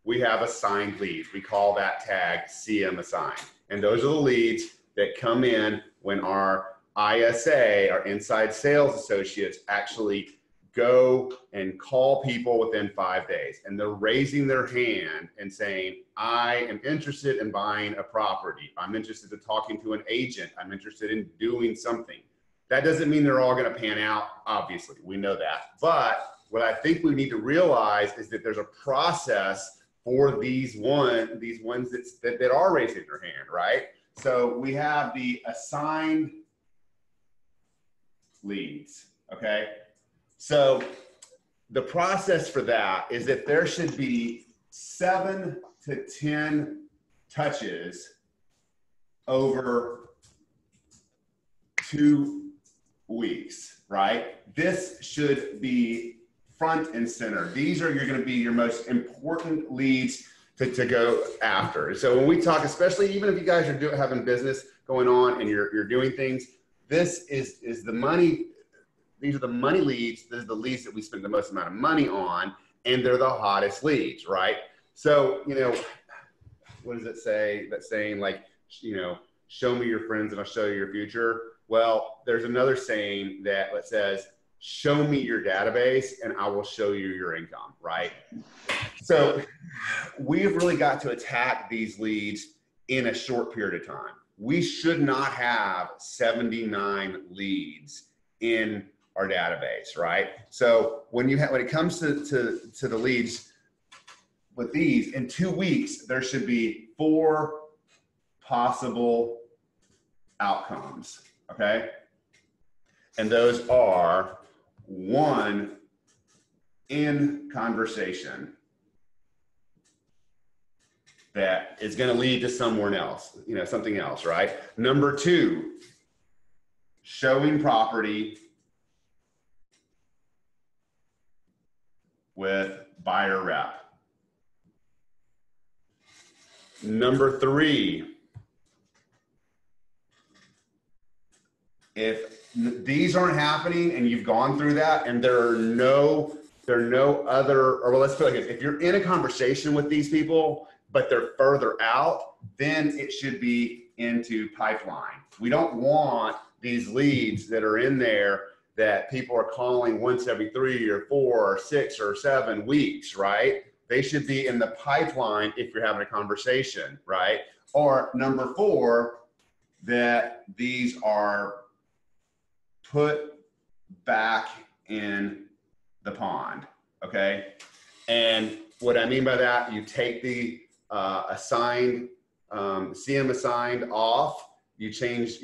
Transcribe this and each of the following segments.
we have assigned leads. We call that tag CM assigned. And those are the leads that come in when our ISA, our inside sales associates, actually go and call people within 5 days. And they're raising their hand and saying, I am interested in buying a property. I'm interested in talking to an agent. I'm interested in doing something. That doesn't mean they're all going to pan out, obviously. We know that. But what I think we need to realize is that there's a process for these ones that are raising their hand, right? So we have the assigned leads, okay? So the process for that is that there should be 7 to 10 touches over 2 weeks, right? This should be front and center. These are going to be your most important leads to go after. So when we talk, especially even if you guys are having business going on and you're doing things, this is the money. These are the money leads. These are the leads that we spend the most amount of money on, and they're the hottest leads, right? So, you know, what does it say? That saying like, you know, show me your friends and I'll show you your future. Well, there's another saying that says, show me your database and I will show you your income, right? So we've really got to attack these leads in a short period of time. We should not have 79 leads in our database, right? So when it comes to the leads with these, in 2 weeks, there should be 4 possible outcomes, okay? And those are: 1, in conversation that is going to lead to somewhere else, you know, something else, right? Number 2, showing property with buyer rep. Number 3, if these aren't happening and you've gone through that and there are no other, or well, let's put it like this: if you're in a conversation with these people, but they're further out, then it should be into pipeline. We don't want these leads that are in there that people are calling once every 3 or 4 or 6 or 7 weeks, right? They should be in the pipeline if you're having a conversation, right? Or number 4, that these are put back in the pond, okay? And what I mean by that, you take the assigned, CM assigned off, you change,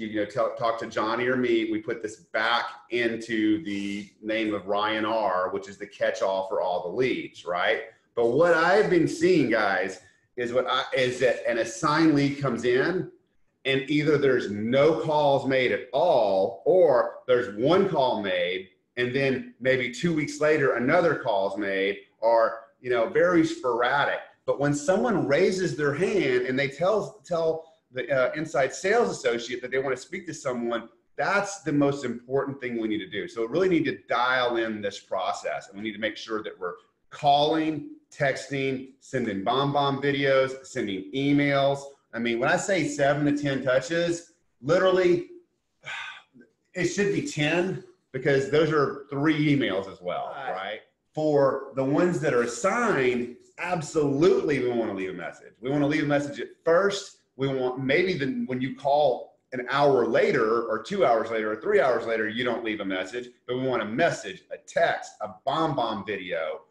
talk to Johnny or me, we put this back into the name of Ryan R, which is the catch-all for all the leads, right? But what I've been seeing, guys, is that an assigned lead comes in and either there's no calls made at all, or there's 1 call made and then maybe 2 weeks later another call's made, or, you know, very sporadic. But when someone raises their hand and they tell the inside sales associate that they want to speak to someone, that's the most important thing we need to do. So we really need to dial in this process, and we need to make sure that we're calling, texting, sending bomb videos, sending emails. I mean, when I say 7 to 10 touches, literally it should be 10, because those are 3 emails as well, right? For the ones that are assigned, absolutely we want to leave a message. We want to leave a message at first. We want, maybe when you call an hour later or 2 hours later or 3 hours later, you don't leave a message, but we want a message, a text, a bomb video.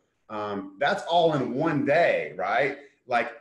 That's all in one day, right? Like,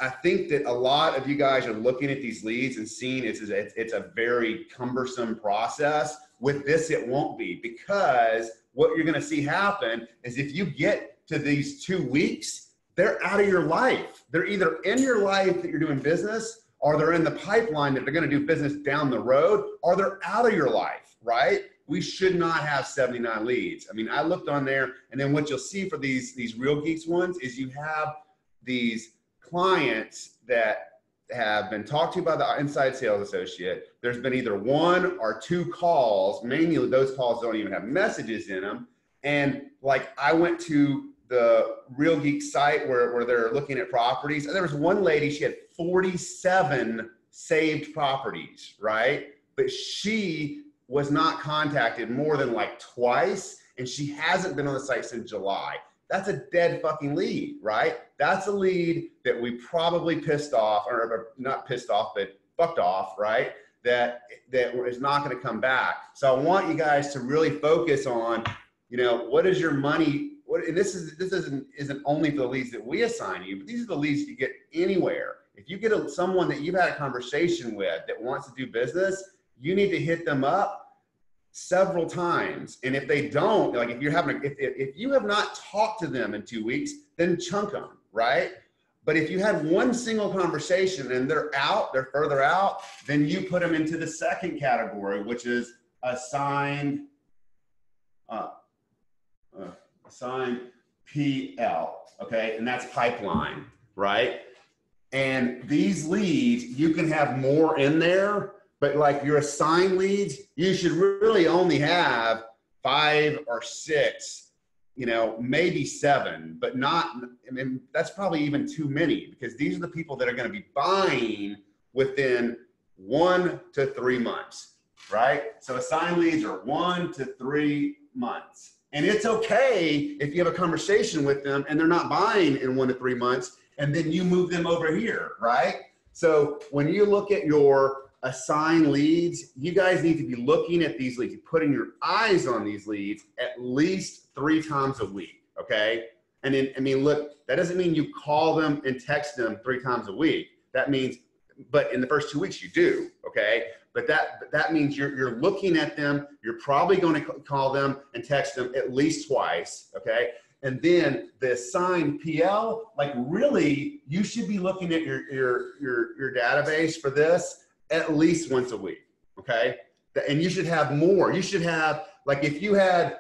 I think that a lot of you guys are looking at these leads and seeing it's a very cumbersome process. With this, it won't be, because what you're going to see happen is if you get to these 2 weeks, they're out of your life. They're either in your life that you're doing business, or they're in the pipeline that they're going to do business down the road, or they're out of your life, right? We should not have 79 leads. I mean, I looked on there, and then what you'll see for these Real Geeks ones is you have these clients that have been talked to by the inside sales associate. There's been either 1 or 2 calls. Mainly those calls don't even have messages in them. And like, I went to the Real Geek site where they're looking at properties. And there was one lady, she had 47 saved properties, right? But she was not contacted more than like twice, and she hasn't been on the site since July. That's a dead fucking lead, right? That's a lead that we probably pissed off, or not pissed off, but fucked off, right? That is not going to come back. So I want you guys to really focus on, you know, what is your money? And this isn't only for the leads that we assign you, but these are the leads you get anywhere. If you get someone that you've had a conversation with that wants to do business, you need to hit them up several times. And if they don't, like if you have not talked to them in 2 weeks, then chunk them, right? But if you had one single conversation and they're further out, then you put them into the second category, which is assigned PL, okay? And that's pipeline, right? And these leads, you can have more in there, but like your assigned leads, you should really only have 5 or 6, you know, maybe 7, but not, I mean, that's probably even too many, because these are the people that are going to be buying within 1 to 3 months, right? So assigned leads are 1 to 3 months. And it's okay if you have a conversation with them and they're not buying in 1 to 3 months, and then you move them over here, right? So when you look at your assigned leads, you guys need to be looking at these leads, putting your eyes on these leads at least 3 times a week, okay? And then, I mean, look, that doesn't mean you call them and text them 3 times a week. That means, but in the first 2 weeks you do, okay? But that means you're looking at them. You're probably going to call them and text them at least twice, okay? And then the assigned PL, like really, you should be looking at your database for this at least once a week, okay? And you should have more. You should have, like if you had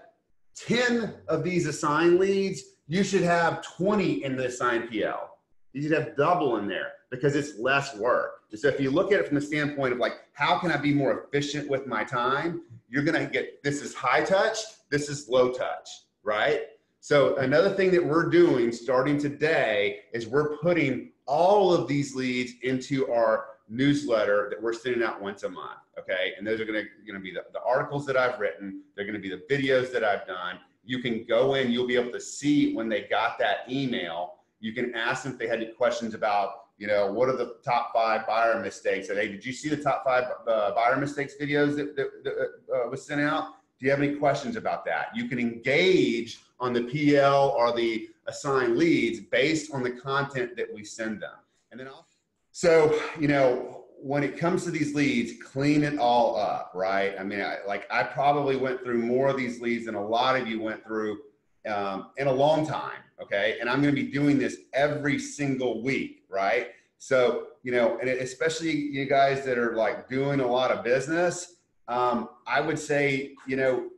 10 of these assigned leads, you should have 20 in the assigned PL. You should have double in there because it's less work. So if you look at it from the standpoint of like, how can I be more efficient with my time? You're gonna get, this is high touch, this is low touch, right? So another thing that we're doing starting today is we're putting all of these leads into our newsletter that we're sending out once a month, okay? And those are gonna be the articles that I've written, they're gonna be the videos that I've done. You can go in, you'll be able to see when they got that email. You can ask them if they had any questions about, you know, what are the top 5 buyer mistakes? And hey, did you see the top 5 buyer mistakes videos that was sent out? Do you have any questions about that? You can engage on the PL or the assigned leads based on the content that we send them. And then so, you know, when it comes to these leads, clean it all up, right? I mean, I probably went through more of these leads than a lot of you went through in a long time, okay? And I'm gonna be doing this every single week, right? So, you know, and especially you guys that are like doing a lot of business, I would say, you know,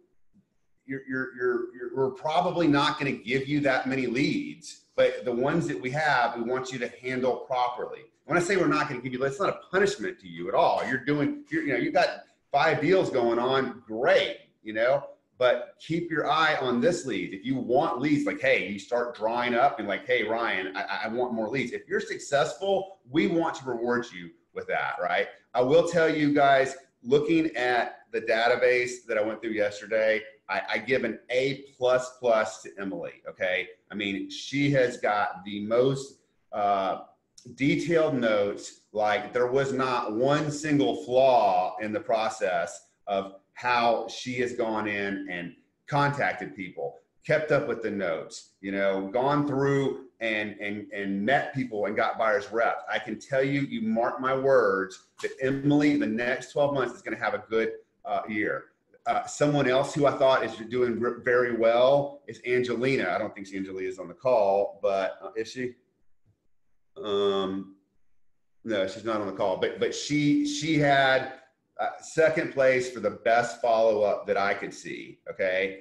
we're probably not gonna give you that many leads, but the ones that we have, we want you to handle properly. When I say we're not gonna give you, that's not a punishment to you at all. You know, you've got 5 deals going on, great, you know? But keep your eye on this lead. If you want leads, like, hey, you start drying up and like, hey, Ryan, I want more leads. If you're successful, we want to reward you with that, right? I will tell you guys, looking at the database that I went through yesterday, I give an A++ to Emily, okay? I mean, she has got the most detailed notes. Like there was not one single flaw in the process of how she has gone in and contacted people, kept up with the notes, you know, gone through and met people and got buyers reps. I can tell you, you mark my words, that Emily, the next 12 months is going to have a good year. Someone else who I thought is doing very well is Angelina. I don't think Angelina is on the call, but is she? No, she's not on the call, but she had second place for the best follow-up that I could see, okay?